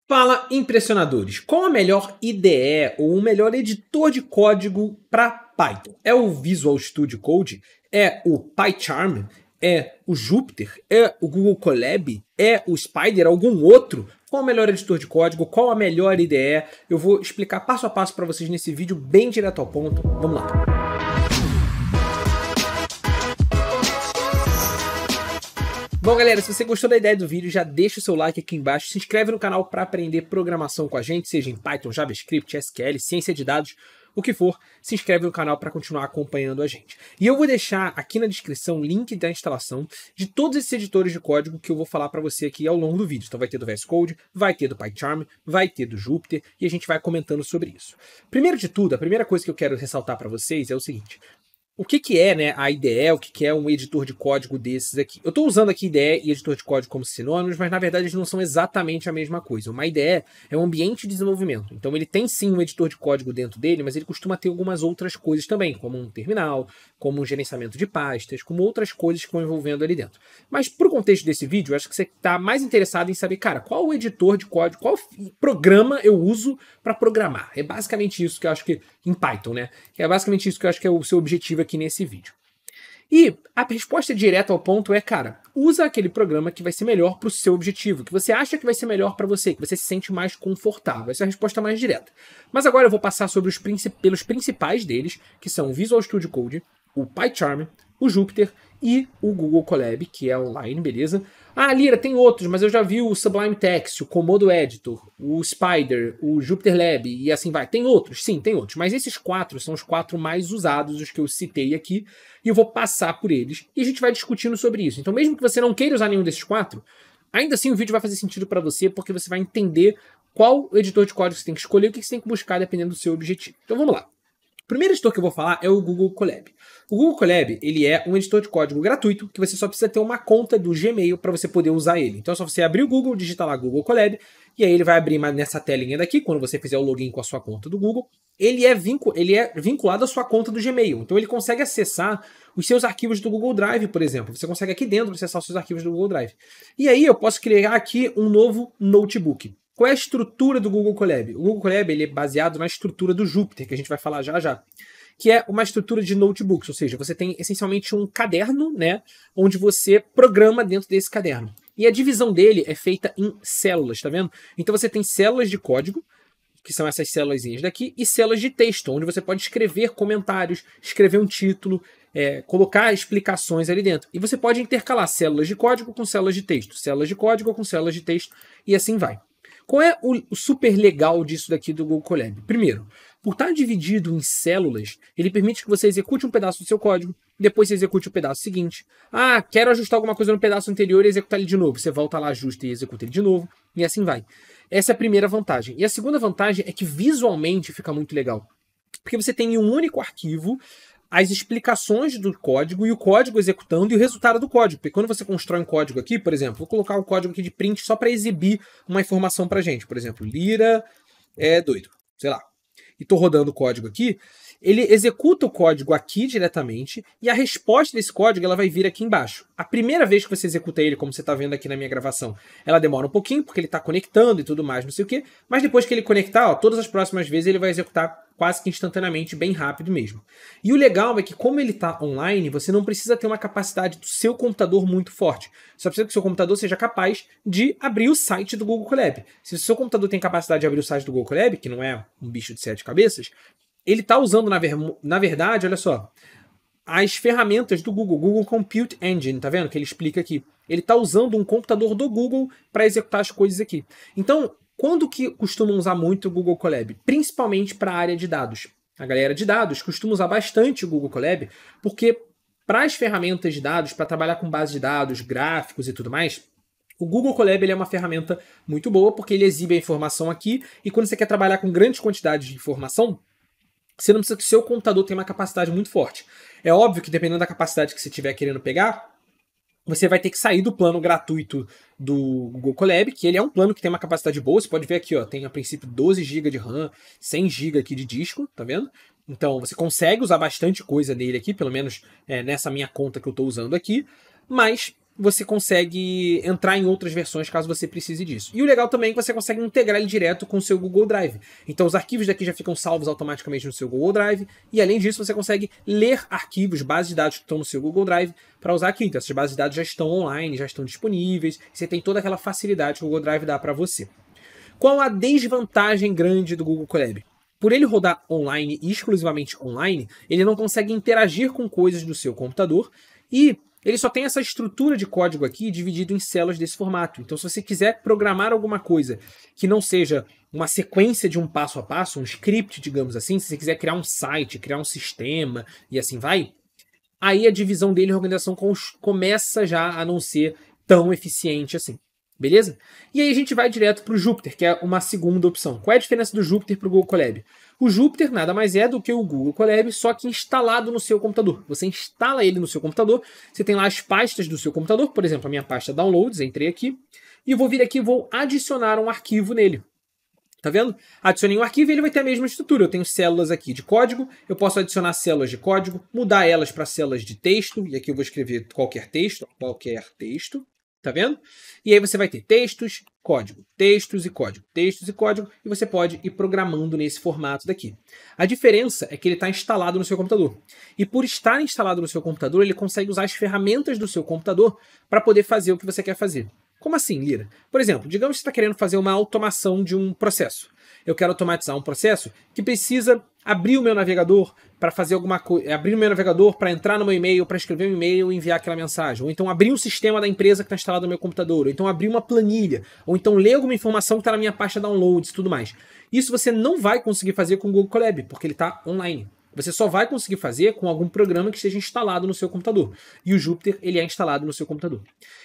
Fala, impressionadores! Qual a melhor IDE ou o melhor editor de código para Python? É o Visual Studio Code? É o PyCharm? É o Jupyter? É o Google Colab? É o Spyder? Algum outro? Qual o melhor editor de código? Qual a melhor IDE? Eu vou explicar passo a passo para vocês nesse vídeo bem direto ao ponto. Vamos lá! Bom, galera, se você gostou da ideia do vídeo, já deixa o seu like aqui embaixo, se inscreve no canal para aprender programação com a gente, seja em Python, JavaScript, SQL, ciência de dados, o que for, se inscreve no canal para continuar acompanhando a gente. E eu vou deixar aqui na descrição o link da instalação de todos esses editores de código que eu vou falar para você aqui ao longo do vídeo. Então vai ter do VS Code, vai ter do PyCharm, vai ter do Jupyter e a gente vai comentando sobre isso. Primeiro de tudo, a primeira coisa que eu quero ressaltar para vocês é o seguinte: o que é, né, a IDE, o que é um editor de código desses aqui? Eu estou usando aqui IDE e editor de código como sinônimos, mas na verdade eles não são exatamente a mesma coisa. Uma IDE é um ambiente de desenvolvimento, então ele tem sim um editor de código dentro dele, mas ele costuma ter algumas outras coisas também, como um terminal, como um gerenciamento de pastas, como outras coisas que vão envolvendo ali dentro. Mas pro contexto desse vídeo, eu acho que você está mais interessado em saber, cara, qual o editor de código, qual programa eu uso para programar. É basicamente isso que eu acho que, em Python, né? É basicamente isso que eu acho que é o seu objetivo aqui nesse vídeo. E a resposta direta ao ponto é, cara, usa aquele programa que vai ser melhor para o seu objetivo, que você acha que vai ser melhor para você, que você se sente mais confortável. Essa é a resposta mais direta. Mas agora eu vou passar sobre pelos principais deles, que são o Visual Studio Code, o PyCharm, o Jupyter e o Google Colab, que é online, beleza? Ah, Lira, tem outros, mas eu já vi o Sublime Text, o Komodo Editor, o Spyder, o Jupyter Lab e assim vai. Tem outros? Sim, tem outros. Mas esses quatro são os quatro mais usados, os que eu citei aqui, e eu vou passar por eles e a gente vai discutindo sobre isso. Então, mesmo que você não queira usar nenhum desses quatro, ainda assim o vídeo vai fazer sentido para você, porque você vai entender qual editor de código você tem que escolher e o que você tem que buscar dependendo do seu objetivo. Então vamos lá. O primeiro editor que eu vou falar é o Google Colab. O Google Colab, ele é um editor de código gratuito que você só precisa ter uma conta do Gmail para você poder usar ele. Então é só você abrir o Google, digitar lá Google Colab, e aí ele vai abrir nessa telinha daqui, quando você fizer o login com a sua conta do Google, ele é vinculado à sua conta do Gmail. Então ele consegue acessar os seus arquivos do Google Drive, por exemplo. Você consegue aqui dentro acessar os seus arquivos do Google Drive. E aí eu posso criar aqui um novo notebook. Qual é a estrutura do Google Colab? O Google Colab ele é baseado na estrutura do Jupyter, que a gente vai falar já já, que é uma estrutura de notebooks, ou seja, você tem essencialmente um caderno, né, onde você programa dentro desse caderno. E a divisão dele é feita em células, tá vendo? Então você tem células de código, que são essas célulazinhas daqui, e células de texto, onde você pode escrever comentários, escrever um título, colocar explicações ali dentro. E você pode intercalar células de código com células de texto, células de código com células de texto, e assim vai. Qual é o super legal disso daqui do Google Colab? Primeiro, por estar dividido em células, ele permite que você execute um pedaço do seu código, depois você execute o pedaço seguinte. Ah, quero ajustar alguma coisa no pedaço anterior e executar ele de novo. Você volta lá, ajusta e executa ele de novo, e assim vai. Essa é a primeira vantagem. E a segunda vantagem é que visualmente fica muito legal. Porque você tem em um único arquivo as explicações do código e o código executando e o resultado do código. Porque quando você constrói um código aqui, por exemplo, vou colocar o código aqui de print só para exibir uma informação para gente. Por exemplo, Lira é doido, sei lá. E estou rodando o código aqui, ele executa o código aqui diretamente e a resposta desse código ela vai vir aqui embaixo. A primeira vez que você executa ele, como você está vendo aqui na minha gravação, ela demora um pouquinho porque ele está conectando e tudo mais, não sei o quê, mas depois que ele conectar, ó, todas as próximas vezes ele vai executar quase que instantaneamente, bem rápido mesmo. E o legal é que como ele está online, você não precisa ter uma capacidade do seu computador muito forte. Só precisa que o seu computador seja capaz de abrir o site do Google Colab. Se o seu computador tem capacidade de abrir o site do Google Colab, que não é um bicho de 7 cabeças, ele está usando, na verdade, olha só, as ferramentas do Google Compute Engine, tá vendo? Que ele explica aqui. Ele está usando um computador do Google para executar as coisas aqui. Então, quando que costumam usar muito o Google Colab? Principalmente para a área de dados. A galera de dados costuma usar bastante o Google Colab, porque para as ferramentas de dados, para trabalhar com base de dados, gráficos e tudo mais, o Google Colab ele é uma ferramenta muito boa, porque ele exibe a informação aqui, e quando você quer trabalhar com grandes quantidades de informação, você não precisa que o seu computador tenha uma capacidade muito forte. É óbvio que dependendo da capacidade que você estiver querendo pegar, você vai ter que sair do plano gratuito do Google Colab, que ele é um plano que tem uma capacidade boa. Você pode ver aqui, ó, tem a princípio 12 GB de RAM, 100 GB aqui de disco, tá vendo? Então você consegue usar bastante coisa nele aqui, pelo menos nessa minha conta que eu estou usando aqui, mas você consegue entrar em outras versões caso você precise disso. E o legal também é que você consegue integrar ele direto com o seu Google Drive. Então os arquivos daqui já ficam salvos automaticamente no seu Google Drive, e além disso você consegue ler arquivos, bases de dados que estão no seu Google Drive para usar aqui. Então essas bases de dados já estão online, já estão disponíveis, você tem toda aquela facilidade que o Google Drive dá para você. Qual a desvantagem grande do Google Colab? Por ele rodar online e exclusivamente online, ele não consegue interagir com coisas do seu computador e ele só tem essa estrutura de código aqui dividido em células desse formato. Então, se você quiser programar alguma coisa que não seja uma sequência de um passo a passo, um script, digamos assim, se você quiser criar um site, criar um sistema e assim vai, aí a divisão dele, a organização começa já a não ser tão eficiente assim. Beleza? E aí a gente vai direto para o Jupyter, que é uma segunda opção. Qual é a diferença do Jupyter para o Google Colab? O Jupyter nada mais é do que o Google Colab, só que instalado no seu computador. Você instala ele no seu computador, você tem lá as pastas do seu computador, por exemplo, a minha pasta Downloads, entrei aqui, e eu vou vir aqui e vou adicionar um arquivo nele. Tá vendo? Adicionei um arquivo e ele vai ter a mesma estrutura. Eu tenho células aqui de código, eu posso adicionar células de código, mudar elas para células de texto, e aqui eu vou escrever qualquer texto, tá vendo? E aí você vai ter textos, código, textos e código, textos e código, e você pode ir programando nesse formato daqui. A diferença é que ele está instalado no seu computador. E por estar instalado no seu computador, ele consegue usar as ferramentas do seu computador para poder fazer o que você quer fazer. Como assim, Lira? Por exemplo, digamos que você está querendo fazer uma automação de um processo. Eu quero automatizar um processo que precisa abrir o meu navegador para fazer alguma coisa, abrir o meu navegador para entrar no meu e-mail, para escrever um e-mail e enviar aquela mensagem, ou então abrir um sistema da empresa que está instalado no meu computador, ou então abrir uma planilha, ou então ler alguma informação que está na minha pasta downloads e tudo mais. Isso você não vai conseguir fazer com o Google Colab, porque ele está online. Você só vai conseguir fazer com algum programa que esteja instalado no seu computador. E o Jupyter, ele é instalado no seu computador.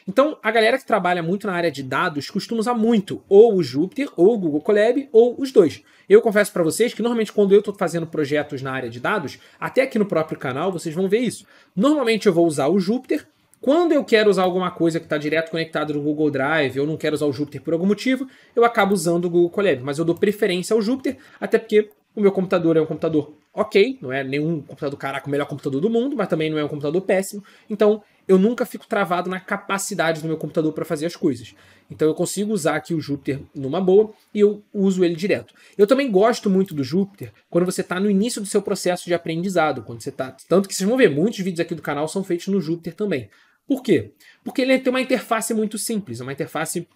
Então, a galera que trabalha muito na área de dados costuma usar muito ou o Jupyter, ou o Google Colab, ou os dois. Eu confesso para vocês que normalmente quando eu estou fazendo projetos na área de dados, até aqui no próprio canal vocês vão ver isso. Normalmente eu vou usar o Jupyter. Quando eu quero usar alguma coisa que está direto conectada no Google Drive, ou não quero usar o Jupyter por algum motivo, eu acabo usando o Google Colab. Mas eu dou preferência ao Jupyter, até porque o meu computador é um computador ok, não é nenhum computador, caraca, o melhor computador do mundo, mas também não é um computador péssimo. Então, eu nunca fico travado na capacidade do meu computador para fazer as coisas. Então, eu consigo usar aqui o Jupyter numa boa e eu uso ele direto. Eu também gosto muito do Jupyter quando você está no início do seu processo de aprendizado. Quando você tá, tanto que vocês vão ver, muitos vídeos aqui do canal são feitos no Jupyter também. Por quê? Porque ele tem uma interface muito simples, uma interface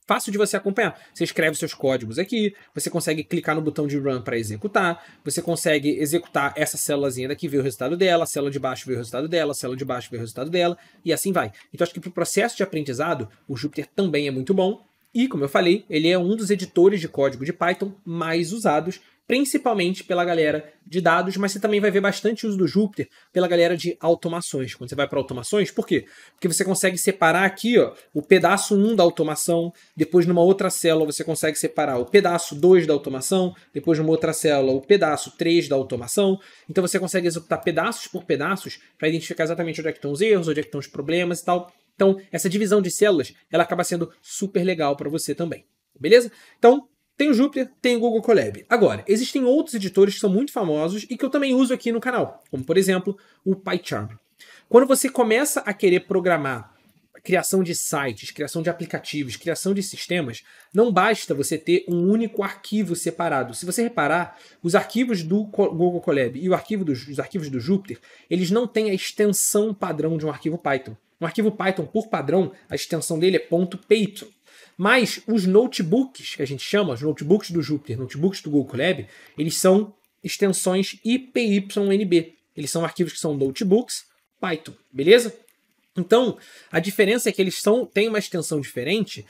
fácil de você acompanhar. Você escreve seus códigos aqui, você consegue clicar no botão de Run para executar, você consegue executar essa célulazinha daqui, ver o resultado dela, a célula de baixo ver o resultado dela, a célula de baixo ver o resultado dela, e assim vai. Então acho que para o processo de aprendizado, o Jupyter também é muito bom, e como eu falei, ele é um dos editores de código de Python mais usados, principalmente pela galera de dados, mas você também vai ver bastante uso do Jupyter pela galera de automações. Quando você vai para automações, por quê? Porque você consegue separar aqui ó, o pedaço 1 da automação, depois numa outra célula você consegue separar o pedaço 2 da automação, depois numa outra célula o pedaço 3 da automação. Então você consegue executar pedaços por pedaços para identificar exatamente onde é que estão os erros, onde é que estão os problemas e tal. Então essa divisão de células, ela acaba sendo super legal para você também. Beleza? Então, tem o Jupyter, tem o Google Colab. Agora, existem outros editores que são muito famosos e que eu também uso aqui no canal, como por exemplo o PyCharm. Quando você começa a querer programar criação de sites, criação de aplicativos, criação de sistemas, não basta você ter um único arquivo separado. Se você reparar, os arquivos do Google Colab e os arquivos do Jupyter, eles não têm a extensão padrão de um arquivo Python. Um arquivo Python, por padrão, a extensão dele é .python. Mas os notebooks, que a gente chama, os notebooks do Jupyter, notebooks do Google Colab, eles são extensões IPYNB. Eles são arquivos que são notebooks Python, beleza? Então, a diferença é que eles têm uma extensão diferente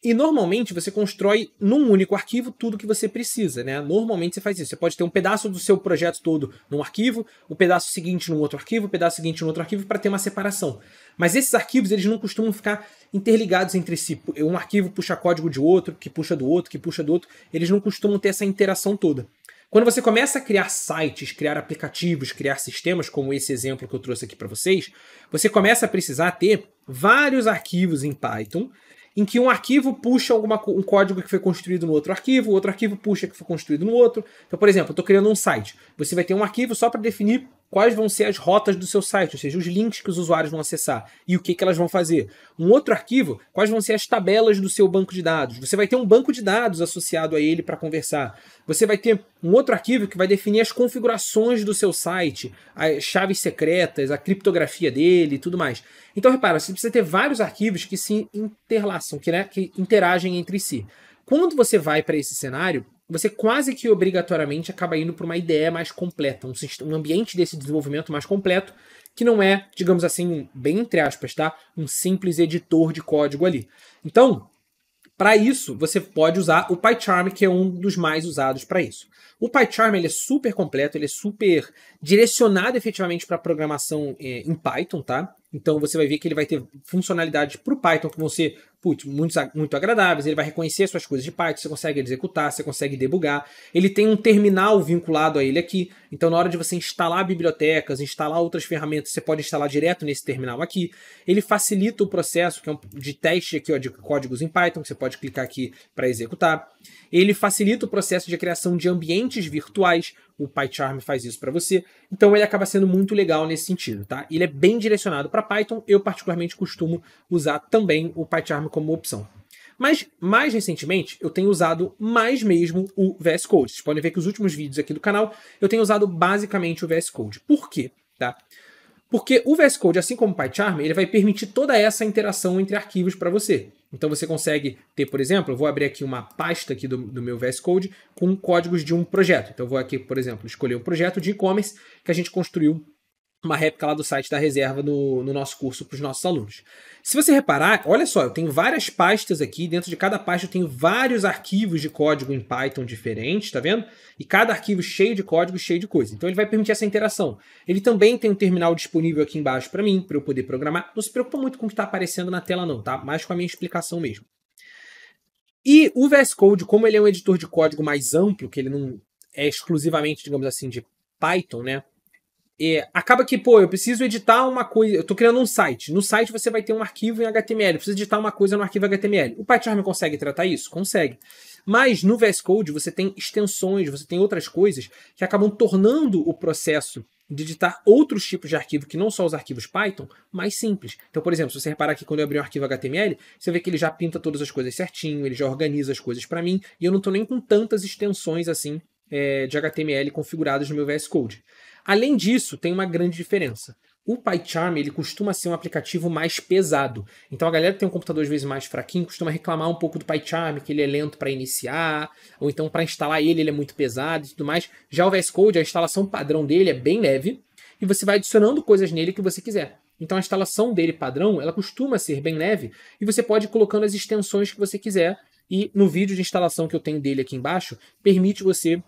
e normalmente você constrói num único arquivo tudo que você precisa, né? Normalmente você faz isso. Você pode ter um pedaço do seu projeto todo num arquivo, o pedaço seguinte num outro arquivo, o pedaço seguinte num outro arquivo para ter uma separação. Mas esses arquivos, eles não costumam ficar interligados entre si. Um arquivo puxa código de outro, que puxa do outro, que puxa do outro. Eles não costumam ter essa interação toda. Quando você começa a criar sites, criar aplicativos, criar sistemas, como esse exemplo que eu trouxe aqui para vocês, você começa a precisar ter vários arquivos em Python, em que um arquivo puxa um código que foi construído no outro arquivo, o outro arquivo puxa que foi construído no outro. Então, por exemplo, eu estou criando um site. Você vai ter um arquivo só para definir quais vão ser as rotas do seu site, ou seja, os links que os usuários vão acessar e o que elas vão fazer. Um outro arquivo, quais vão ser as tabelas do seu banco de dados. Você vai ter um banco de dados associado a ele para conversar. Você vai ter um outro arquivo que vai definir as configurações do seu site, as chaves secretas, a criptografia dele e tudo mais. Então, repara, você precisa ter vários arquivos que se interlaçam, que interagem entre si. Quando você vai para esse cenário, você quase que obrigatoriamente acaba indo para uma ideia mais completa, um ambiente desse desenvolvimento mais completo, que não é, digamos assim, bem entre aspas, tá? Um simples editor de código ali. Então, para isso, você pode usar o PyCharm, que é um dos mais usados para isso. O PyCharm ele é super completo, ele é super direcionado efetivamente para programação em Python, tá? Então você vai ver que ele vai ter funcionalidades para o Python que vão ser muito agradáveis, ele vai reconhecer as suas coisas de Python, você consegue executar, você consegue debugar. Ele tem um terminal vinculado a ele aqui, então na hora de você instalar bibliotecas, instalar outras ferramentas, você pode instalar direto nesse terminal aqui. Ele facilita o processo que é de teste aqui, ó, de códigos em Python, que você pode clicar aqui para executar. Ele facilita o processo de criação de ambientes virtuais, o PyCharm faz isso para você, então ele acaba sendo muito legal nesse sentido, tá? Ele é bem direcionado para Python, eu particularmente costumo usar também o PyCharm como opção. Mas, mais recentemente, eu tenho usado mais mesmo o VS Code. Vocês podem ver que os últimos vídeos aqui do canal, eu tenho usado basicamente o VS Code. Por quê? Tá? Porque o VS Code, assim como o PyCharm, ele vai permitir toda essa interação entre arquivos para você. Então você consegue ter, por exemplo, eu vou abrir aqui uma pasta aqui do meu VS Code com códigos de um projeto. Então eu vou aqui, por exemplo, escolher um projeto de e-commerce que a gente construiu uma réplica lá do site da reserva no nosso curso para os nossos alunos. Se você reparar, olha só, eu tenho várias pastas aqui, dentro de cada pasta eu tenho vários arquivos de código em Python diferentes, tá vendo? E cada arquivo cheio de código, cheio de coisa. Então ele vai permitir essa interação. Ele também tem um terminal disponível aqui embaixo para mim, para eu poder programar. Não se preocupa muito com o que está aparecendo na tela não, tá? Mais com a minha explicação mesmo. E o VS Code, como ele é um editor de código mais amplo, que ele não é exclusivamente, digamos assim, de Python, né? Acaba que, pô, eu preciso editar uma coisa, eu tô criando um site. No site você vai ter um arquivo em HTML, eu preciso editar uma coisa no arquivo HTML. O PyCharm consegue tratar isso? Consegue. Mas no VS Code você tem extensões, você tem outras coisas que acabam tornando o processo de editar outros tipos de arquivo, que não só os arquivos Python, mais simples. Então, por exemplo, se você reparar aqui quando eu abrir um arquivo HTML, você vê que ele já pinta todas as coisas certinho, ele já organiza as coisas para mim, e eu não tô nem com tantas extensões assim de HTML configuradas no meu VS Code. Além disso, tem uma grande diferença. O PyCharm ele costuma ser um aplicativo mais pesado. Então a galera que tem um computador às vezes mais fraquinho costuma reclamar um pouco do PyCharm, que ele é lento para iniciar, ou então para instalar ele é muito pesado e tudo mais. Já o VS Code, a instalação padrão dele é bem leve, e você vai adicionando coisas nele que você quiser. Então a instalação dele padrão, ela costuma ser bem leve, e você pode ir colocando as extensões que você quiser, e no vídeo de instalação que eu tenho dele aqui embaixo, permite você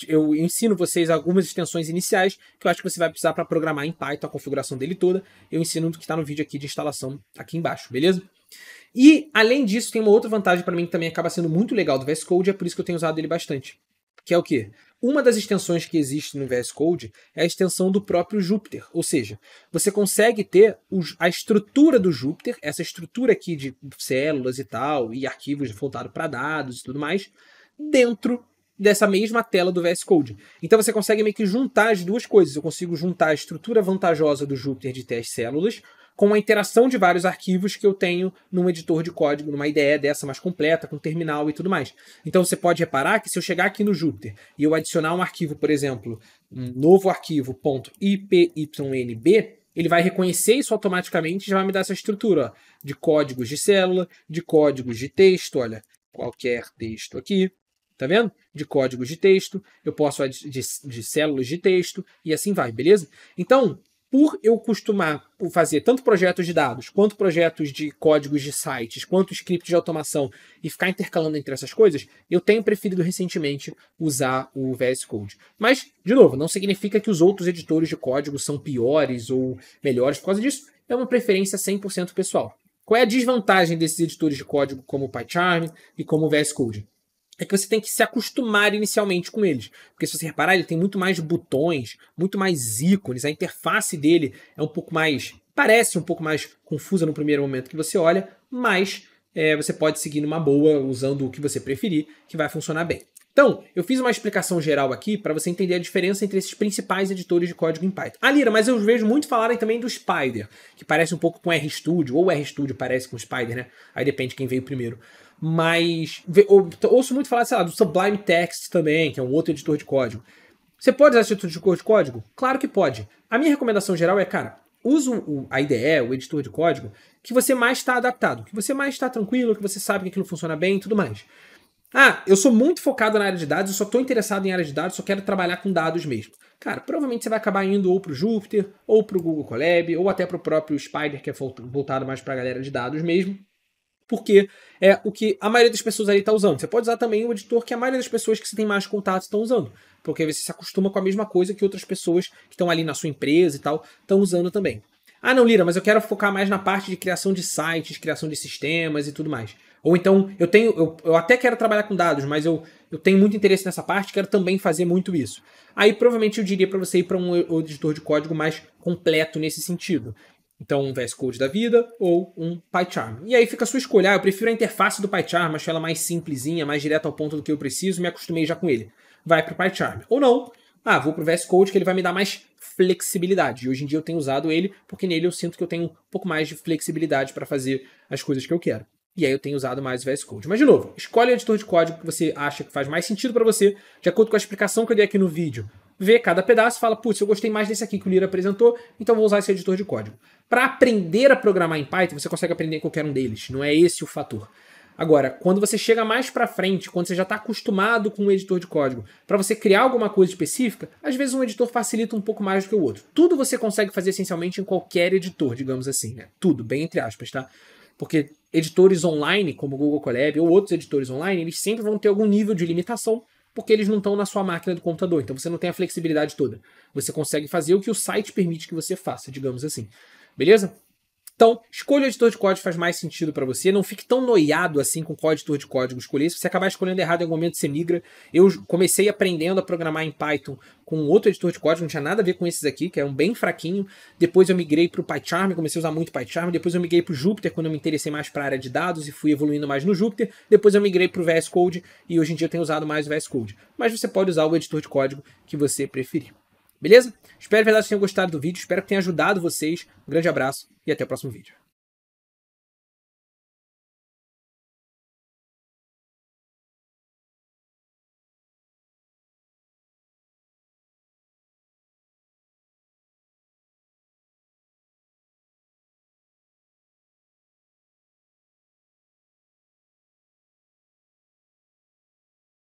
eu ensino vocês algumas extensões iniciais que eu acho que você vai precisar para programar em Python a configuração dele toda. Eu ensino o que está no vídeo aqui de instalação aqui embaixo, beleza? E além disso, tem uma outra vantagem para mim que também acaba sendo muito legal do VS Code, é por isso que eu tenho usado ele bastante. Que é o quê? Uma das extensões que existe no VS Code é a extensão do próprio Jupyter, ou seja, você consegue ter a estrutura do Jupyter, essa estrutura aqui de células e tal, e arquivos voltados para dados e tudo mais, dentro dessa mesma tela do VS Code. Então você consegue meio que juntar as duas coisas. Eu consigo juntar a estrutura vantajosa do Jupyter de ter as células com a interação de vários arquivos que eu tenho num editor de código, numa IDE dessa mais completa, com terminal e tudo mais. Então você pode reparar que se eu chegar aqui no Jupyter e eu adicionar um arquivo, por exemplo, um novo arquivo .ipynb, ele vai reconhecer isso automaticamente e já vai me dar essa estrutura, ó, de códigos de célula, de códigos de texto, olha, qualquer texto aqui, tá vendo? De códigos de texto, eu posso de células de texto e assim vai, beleza? Então, por eu costumar fazer tanto projetos de dados, quanto projetos de códigos de sites, quanto scripts de automação e ficar intercalando entre essas coisas, eu tenho preferido recentemente usar o VS Code. Mas, de novo, não significa que os outros editores de código são piores ou melhores por causa disso. É uma preferência 100% pessoal. Qual é a desvantagem desses editores de código como o PyCharm e como o VS Code? É que você tem que se acostumar inicialmente com eles. Porque se você reparar, ele tem muito mais botões, muito mais ícones, a interface dele é um pouco mais... parece um pouco mais confusa no primeiro momento que você olha, mas você pode seguir numa boa, usando o que você preferir, que vai funcionar bem. Então, eu fiz uma explicação geral aqui para você entender a diferença entre esses principais editores de código em Python. Ah, Lira, mas eu vejo muito falarem também do Spyder, que parece um pouco com RStudio, ou o RStudio parece com o Spyder, né? Aí depende de quem veio primeiro. Mas ouço muito falar, sei lá, do Sublime Text também, que é um outro editor de código. Você pode usar esse editor de código? Claro que pode. A minha recomendação geral é, cara, usa a IDE, o editor de código, que você mais está adaptado, que você mais está tranquilo, que você sabe que aquilo funciona bem e tudo mais. Ah, eu sou muito focado na área de dados, eu só estou interessado em área de dados, só quero trabalhar com dados mesmo. Cara, provavelmente você vai acabar indo ou para o Jupyter, ou para o Google Colab, ou até para o próprio Spyder, que é voltado mais para a galera de dados mesmo, porque é o que a maioria das pessoas ali está usando. Você pode usar também o editor que a maioria das pessoas que você tem mais contato estão usando, porque você se acostuma com a mesma coisa que outras pessoas que estão ali na sua empresa e tal estão usando também. Ah, não, Lira, mas eu quero focar mais na parte de criação de sites, criação de sistemas e tudo mais. Ou então, eu até quero trabalhar com dados, mas eu tenho muito interesse nessa parte, quero também fazer muito isso. Aí, provavelmente, eu diria para você ir para um editor de código mais completo nesse sentido. Então, um VS Code da vida ou um PyCharm. E aí fica a sua escolha. Ah, eu prefiro a interface do PyCharm, acho ela mais simplesinha, mais direto ao ponto do que eu preciso, me acostumei já com ele. Vai para o PyCharm. Ou não, vou para o VS Code, que ele vai me dar mais flexibilidade. E hoje em dia eu tenho usado ele, porque nele eu sinto que eu tenho um pouco mais de flexibilidade para fazer as coisas que eu quero. E aí eu tenho usado mais o VS Code. Mas, de novo, escolhe o editor de código que você acha que faz mais sentido para você, de acordo com a explicação que eu dei aqui no vídeo. Vê cada pedaço e fala, putz, eu gostei mais desse aqui que o Lira apresentou, então vou usar esse editor de código. Para aprender a programar em Python, você consegue aprender em qualquer um deles. Não é esse o fator. Agora, quando você chega mais para frente, quando você já está acostumado com um editor de código, para você criar alguma coisa específica, às vezes um editor facilita um pouco mais do que o outro. Tudo você consegue fazer essencialmente em qualquer editor, digamos assim, né? Tudo, bem entre aspas, tá? Porque editores online, como o Google Colab ou outros editores online, eles sempre vão ter algum nível de limitação, porque eles não estão na sua máquina do computador. Então você não tem a flexibilidade toda. Você consegue fazer o que o site permite que você faça, digamos assim. Beleza? Então, escolha o editor de código que faz mais sentido para você. Não fique tão noiado assim com qual editor de código escolher. Se você acabar escolhendo errado em algum momento, você migra. Eu comecei aprendendo a programar em Python com outro editor de código, não tinha nada a ver com esses aqui, que eram bem fraquinho. Depois eu migrei para o PyCharm, comecei a usar muito PyCharm. Depois eu migrei para o Jupyter, quando eu me interessei mais para a área de dados e fui evoluindo mais no Jupyter. Depois eu migrei para o VS Code e hoje em dia eu tenho usado mais o VS Code. Mas você pode usar o editor de código que você preferir. Beleza? Espero que vocês tenham gostado do vídeo, espero que tenha ajudado vocês. Um grande abraço e até o próximo vídeo.